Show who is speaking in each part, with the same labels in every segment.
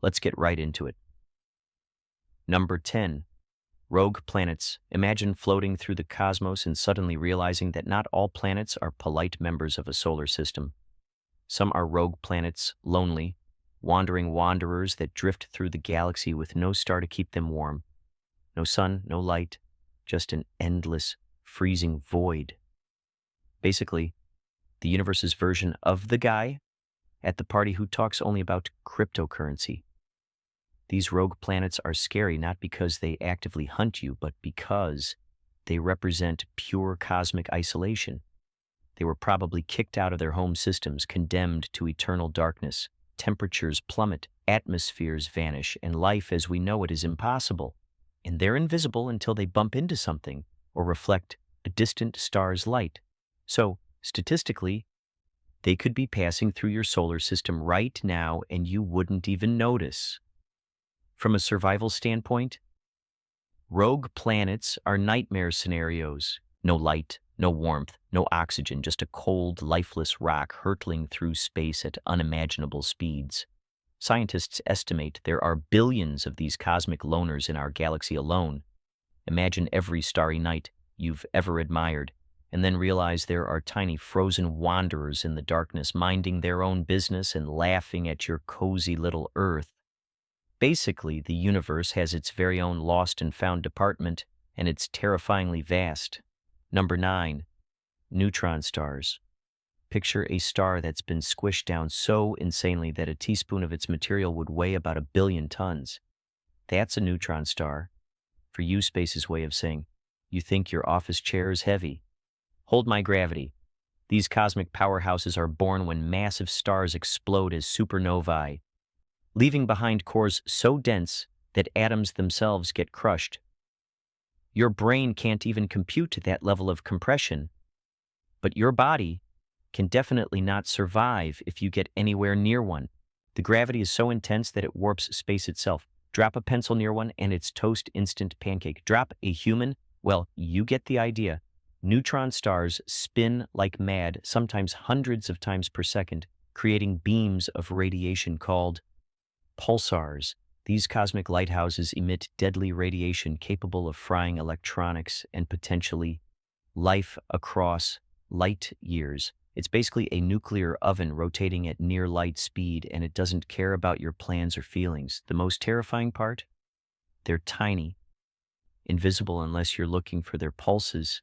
Speaker 1: Let's get right into it. Number 10. Rogue planets. Imagine floating through the cosmos and suddenly realizing that not all planets are polite members of a solar system. Some are rogue planets, lonely, wandering wanderers that drift through the galaxy with no star to keep them warm. No sun, no light, just an endless, freezing void. Basically, the universe's version of the guy at the party who talks only about cryptocurrency. These rogue planets are scary not because they actively hunt you, but because they represent pure cosmic isolation. They were probably kicked out of their home systems, condemned to eternal darkness. Temperatures plummet, atmospheres vanish, and life as we know it is impossible. And they're invisible until they bump into something or reflect a distant star's light. So, statistically, they could be passing through your solar system right now and you wouldn't even notice. From a survival standpoint, rogue planets are nightmare scenarios. No light, no warmth, no oxygen, just a cold, lifeless rock hurtling through space at unimaginable speeds. Scientists estimate there are billions of these cosmic loners in our galaxy alone. Imagine every starry night you've ever admired, and then realize there are tiny frozen wanderers in the darkness minding their own business and laughing at your cozy little Earth. Basically, the universe has its very own lost and found department, and it's terrifyingly vast. Number 9. Neutron Stars. Picture a star that's been squished down so insanely that a teaspoon of its material would weigh about 1 billion tons. That's a neutron star. For you, space's way of saying, you think your office chair is heavy. Hold my gravity. These cosmic powerhouses are born when massive stars explode as supernovae, leaving behind cores so dense that atoms themselves get crushed. Your brain can't even compute that level of compression, but your body can definitely not survive if you get anywhere near one. The gravity is so intense that it warps space itself. Drop a pencil near one and it's toast instant pancake. Drop a human, well, you get the idea. Neutron stars spin like mad, sometimes hundreds of times per second, creating beams of radiation called pulsars. These cosmic lighthouses emit deadly radiation capable of frying electronics and potentially life across light years. It's basically a nuclear oven rotating at near light speed, and it doesn't care about your plans or feelings. The most terrifying part? They're tiny, invisible unless you're looking for their pulses,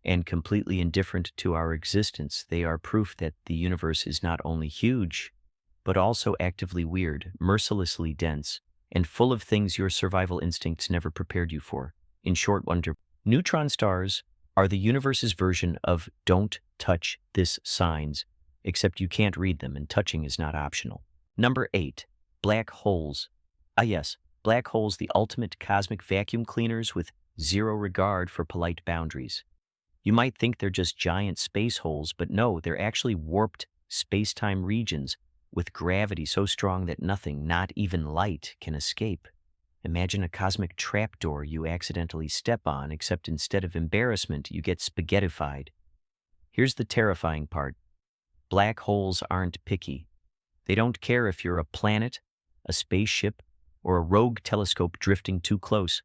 Speaker 1: and completely indifferent to our existence. They are proof that the universe is not only huge, but also actively weird, mercilessly dense, and full of things your survival instincts never prepared you for. In short, neutron stars are the universe's version of don't touch this signs, except you can't read them and touching is not optional. Number 8. Black holes. Yes, black holes, the ultimate cosmic vacuum cleaners with zero regard for polite boundaries. You might think they're just giant space holes, but no, they're actually warped space-time regions with gravity so strong that nothing, not even light, can escape. Imagine a cosmic trapdoor you accidentally step on, except instead of embarrassment, you get spaghettified. Here's the terrifying part. Black holes aren't picky. They don't care if you're a planet, a spaceship, or a rogue telescope drifting too close.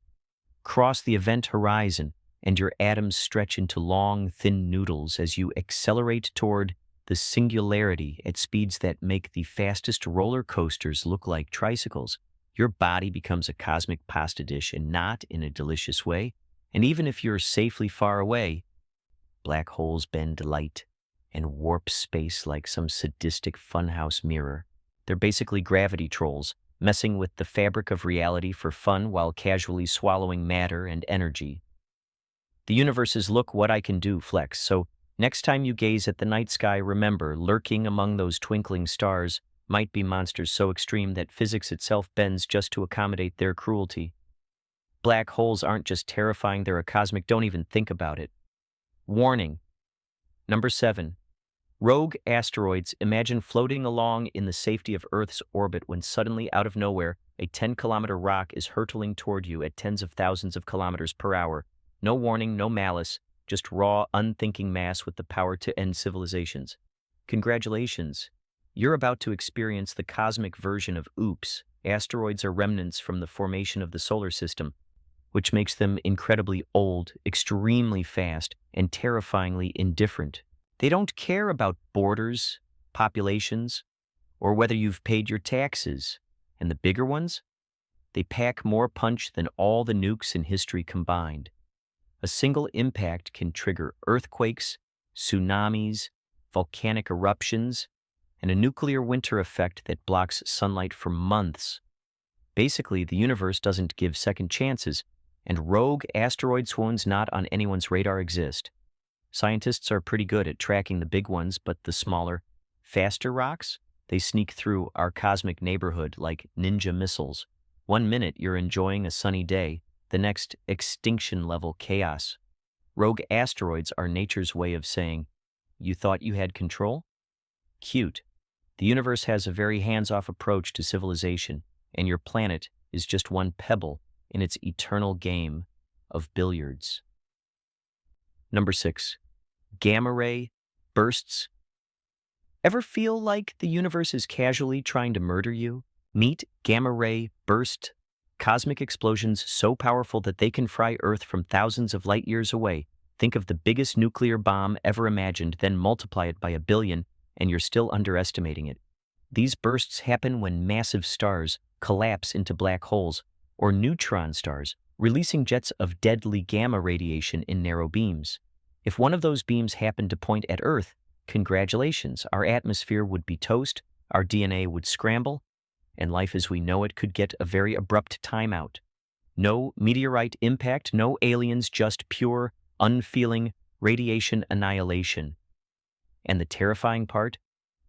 Speaker 1: Cross the event horizon, and your atoms stretch into long, thin noodles as you accelerate toward the singularity at speeds that make the fastest roller coasters look like tricycles. Your body becomes a cosmic pasta dish, and not in a delicious way. And even if you're safely far away, black holes bend light and warp space like some sadistic funhouse mirror. They're basically gravity trolls, messing with the fabric of reality for fun while casually swallowing matter and energy. The universe's look what I can do flex, so next time you gaze at the night sky, remember, lurking among those twinkling stars might be monsters so extreme that physics itself bends just to accommodate their cruelty. Black holes aren't just terrifying, they're a cosmic, don't even think about it. Warning. Number 7. Rogue asteroids. Imagine floating along in the safety of Earth's orbit when suddenly, out of nowhere, a 10-kilometer rock is hurtling toward you at tens of thousands of kilometers per hour. No warning, no malice, just raw, unthinking mass with the power to end civilizations. Congratulations. You're about to experience the cosmic version of oops. Asteroids are remnants from the formation of the solar system, which makes them incredibly old, extremely fast, and terrifyingly indifferent. They don't care about borders, populations, or whether you've paid your taxes. And the bigger ones? They pack more punch than all the nukes in history combined. A single impact can trigger earthquakes, tsunamis, volcanic eruptions, and a nuclear winter effect that blocks sunlight for months. Basically, the universe doesn't give second chances, and rogue asteroid swoons not on anyone's radar exist. Scientists are pretty good at tracking the big ones, but the smaller, faster rocks, they sneak through our cosmic neighborhood like ninja missiles. One minute you're enjoying a sunny day, the next extinction-level chaos. Rogue asteroids are nature's way of saying, "You thought you had control?" Cute. The universe has a very hands-off approach to civilization, and your planet is just one pebble in its eternal game of billiards. Number 6. Gamma ray bursts. Ever feel like the universe is casually trying to murder you? Meet gamma ray burst, cosmic explosions so powerful that they can fry Earth from thousands of light years away. Think of the biggest nuclear bomb ever imagined, then multiply it by 1,000,000,000, and you're still underestimating it. These bursts happen when massive stars collapse into black holes, or neutron stars, releasing jets of deadly gamma radiation in narrow beams. If one of those beams happened to point at Earth, congratulations, our atmosphere would be toast, our DNA would scramble, and life as we know it could get a very abrupt timeout. No meteorite impact, no aliens, just pure, unfeeling radiation annihilation. And the terrifying part?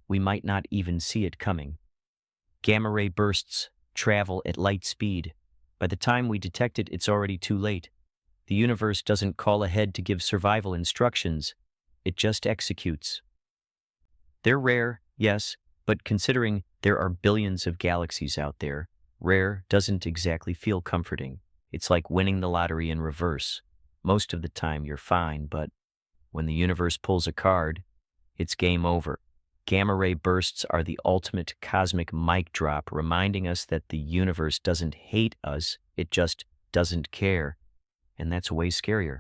Speaker 1: We might not even see it coming. Gamma ray bursts travel at light speed. By the time we detect it, it's already too late. The universe doesn't call ahead to give survival instructions. It just executes. They're rare, yes, but considering there are billions of galaxies out there, rare doesn't exactly feel comforting. It's like winning the lottery in reverse. Most of the time you're fine, but when the universe pulls a card, it's game over. Gamma ray bursts are the ultimate cosmic mic drop, reminding us that the universe doesn't hate us, it just doesn't care. And that's way scarier.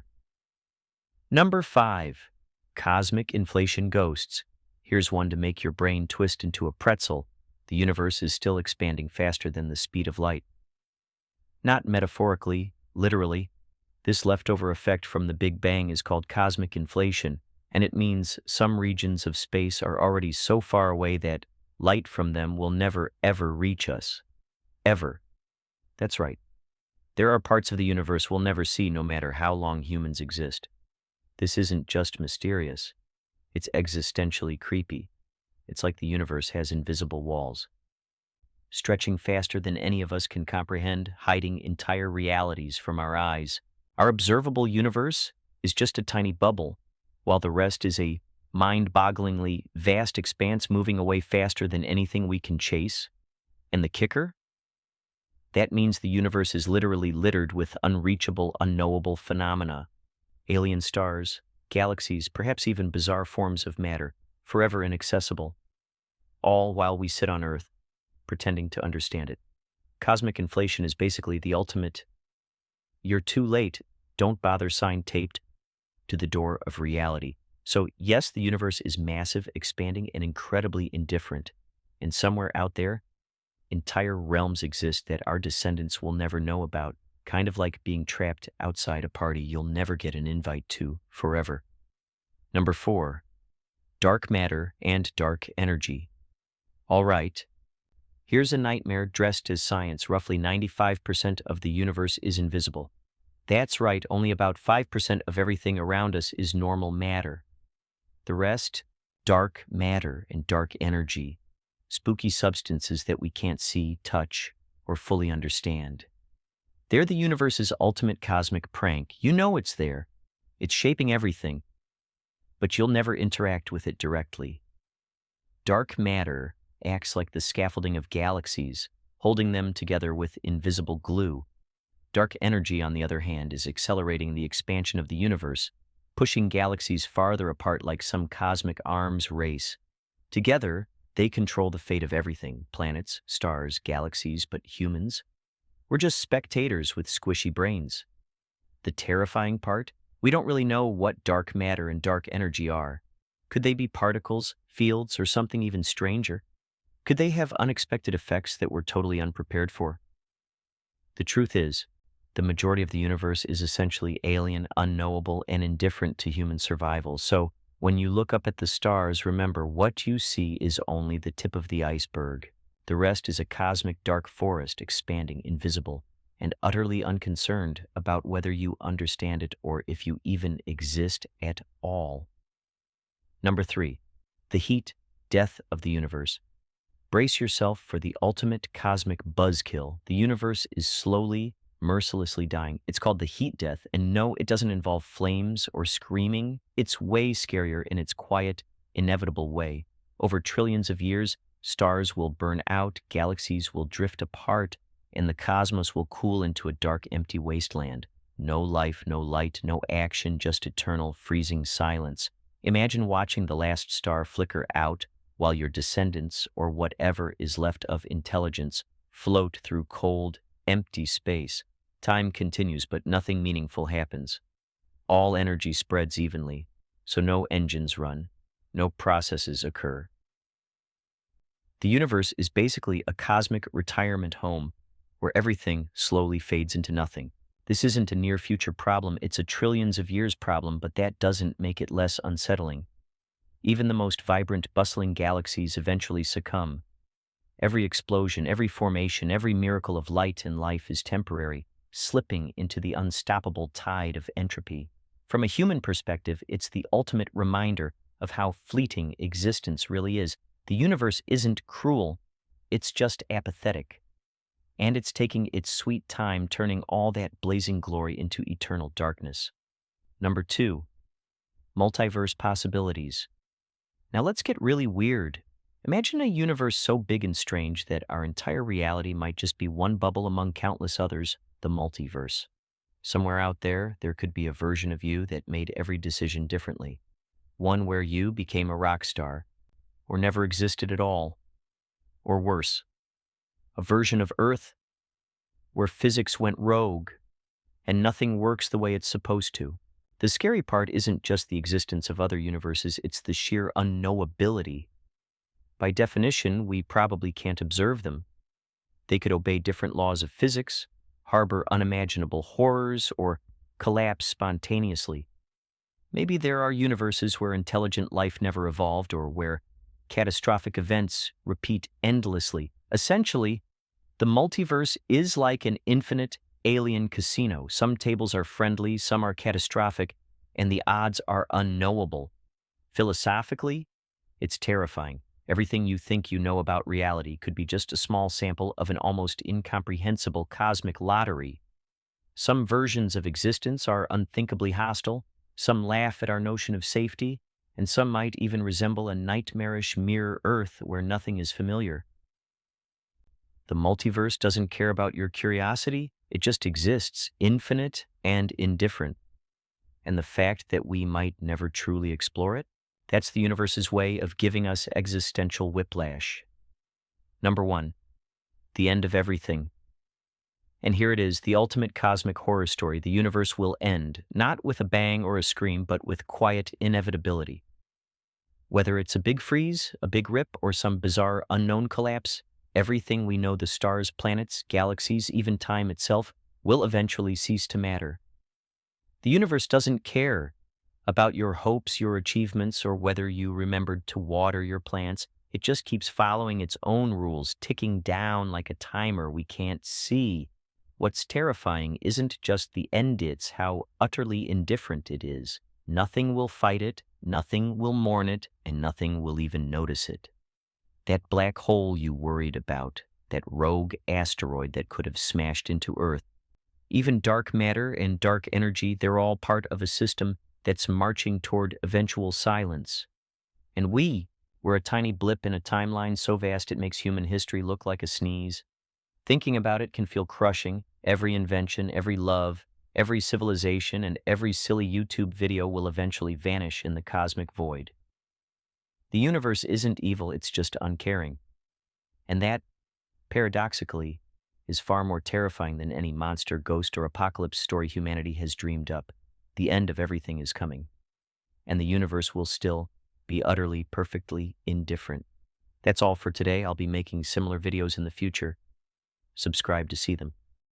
Speaker 1: Number 5. Cosmic inflation ghosts. Here's one to make your brain twist into a pretzel. The universe is still expanding faster than the speed of light. Not metaphorically, literally. This leftover effect from the Big Bang is called cosmic inflation, and it means some regions of space are already so far away that light from them will never, ever reach us. Ever. That's right. There are parts of the universe we'll never see no matter how long humans exist. This isn't just mysterious. It's existentially creepy. It's like the universe has invisible walls, stretching faster than any of us can comprehend, hiding entire realities from our eyes. Our observable universe is just a tiny bubble, while the rest is a mind-bogglingly vast expanse moving away faster than anything we can chase. And the kicker? That means the universe is literally littered with unreachable, unknowable phenomena. Alien stars, galaxies, perhaps even bizarre forms of matter, forever inaccessible. All while we sit on Earth, pretending to understand it. Cosmic inflation is basically the ultimate "you're too late, don't bother" sign taped to the door of reality. So yes, the universe is massive, expanding, and incredibly indifferent. And somewhere out there, entire realms exist that our descendants will never know about, kind of like being trapped outside a party you'll never get an invite to forever. Number 4. Dark matter and dark energy. All right, here's a nightmare dressed as science. Roughly 95% of the universe is invisible. That's right, only about 5% of everything around us is normal matter. The rest, dark matter and dark energy, spooky substances that we can't see, touch, or fully understand. They're the universe's ultimate cosmic prank. You know it's there. It's shaping everything, but you'll never interact with it directly. Dark matter acts like the scaffolding of galaxies, holding them together with invisible glue. Dark energy, on the other hand, is accelerating the expansion of the universe, pushing galaxies farther apart like some cosmic arms race. Together, They control the fate of everything: planets, stars, galaxies, but humans? We're just spectators with squishy brains. The terrifying part? We don't really know what dark matter and dark energy are. Could they be particles, fields, or something even stranger? Could they have unexpected effects that we're totally unprepared for? The truth is, the majority of the universe is essentially alien, unknowable, and indifferent to human survival. So, when you look up at the stars, remember what you see is only the tip of the iceberg. The rest is a cosmic dark forest, expanding, invisible, and utterly unconcerned about whether you understand it or if you even exist at all. Number 3. The heat, death of the universe. Brace yourself for the ultimate cosmic buzzkill. The universe is slowly, mercilessly dying. It's called the heat death, and no, it doesn't involve flames or screaming. It's way scarier in its quiet, inevitable way. Over trillions of years, stars will burn out, galaxies will drift apart, and the cosmos will cool into a dark, empty wasteland. No life, no light, no action, just eternal, freezing silence. Imagine watching the last star flicker out while your descendants, or whatever is left of intelligence, float through cold, empty space. Time continues, but nothing meaningful happens. All energy spreads evenly, so no engines run, no processes occur. The universe is basically a cosmic retirement home where everything slowly fades into nothing. This isn't a near-future problem, it's a trillions of years problem, but that doesn't make it less unsettling. Even the most vibrant, bustling galaxies eventually succumb. Every explosion, every formation, every miracle of light and life is temporary, slipping into the unstoppable tide of entropy. From a human perspective, it's the ultimate reminder of how fleeting existence really is. The universe isn't cruel, it's just apathetic. And it's taking its sweet time turning all that blazing glory into eternal darkness. Number 2. Multiverse Possibilities. Now let's get really weird. Imagine a universe so big and strange that our entire reality might just be one bubble among countless others, the multiverse. Somewhere out there, there could be a version of you that made every decision differently. One where you became a rock star, or never existed at all. Or worse, a version of Earth where physics went rogue and nothing works the way it's supposed to. The scary part isn't just the existence of other universes, it's the sheer unknowability. By definition, we probably can't observe them. They could obey different laws of physics, harbor unimaginable horrors, or collapse spontaneously. Maybe there are universes where intelligent life never evolved or where catastrophic events repeat endlessly. Essentially, the multiverse is like an infinite alien casino. Some tables are friendly, some are catastrophic, and the odds are unknowable. Philosophically, it's terrifying. Everything you think you know about reality could be just a small sample of an almost incomprehensible cosmic lottery. Some versions of existence are unthinkably hostile, some laugh at our notion of safety, and some might even resemble a nightmarish mirror Earth where nothing is familiar. The multiverse doesn't care about your curiosity, it just exists, infinite and indifferent. And the fact that we might never truly explore it? That's the universe's way of giving us existential whiplash. Number 1. The end of everything. And here it is, the ultimate cosmic horror story. The universe will end, not with a bang or a scream, but with quiet inevitability. Whether it's a big freeze, a big rip, or some bizarre unknown collapse, everything we know, the stars, planets, galaxies, even time itself, will eventually cease to matter. The universe doesn't care about your hopes, your achievements, or whether you remembered to water your plants. It just keeps following its own rules, ticking down like a timer we can't see. What's terrifying isn't just the end, it's how utterly indifferent it is. Nothing will fight it, nothing will mourn it, and nothing will even notice it. That black hole you worried about, that rogue asteroid that could have smashed into Earth, even dark matter and dark energy, they're all part of a system that's marching toward eventual silence. And we're a tiny blip in a timeline so vast it makes human history look like a sneeze. Thinking about it can feel crushing. Every invention, every love, every civilization, and every silly YouTube video will eventually vanish in the cosmic void. The universe isn't evil, it's just uncaring. And that, paradoxically, is far more terrifying than any monster, ghost, or apocalypse story humanity has dreamed up. The end of everything is coming, and the universe will still be utterly, perfectly indifferent. That's all for today. I'll be making similar videos in the future. Subscribe to see them.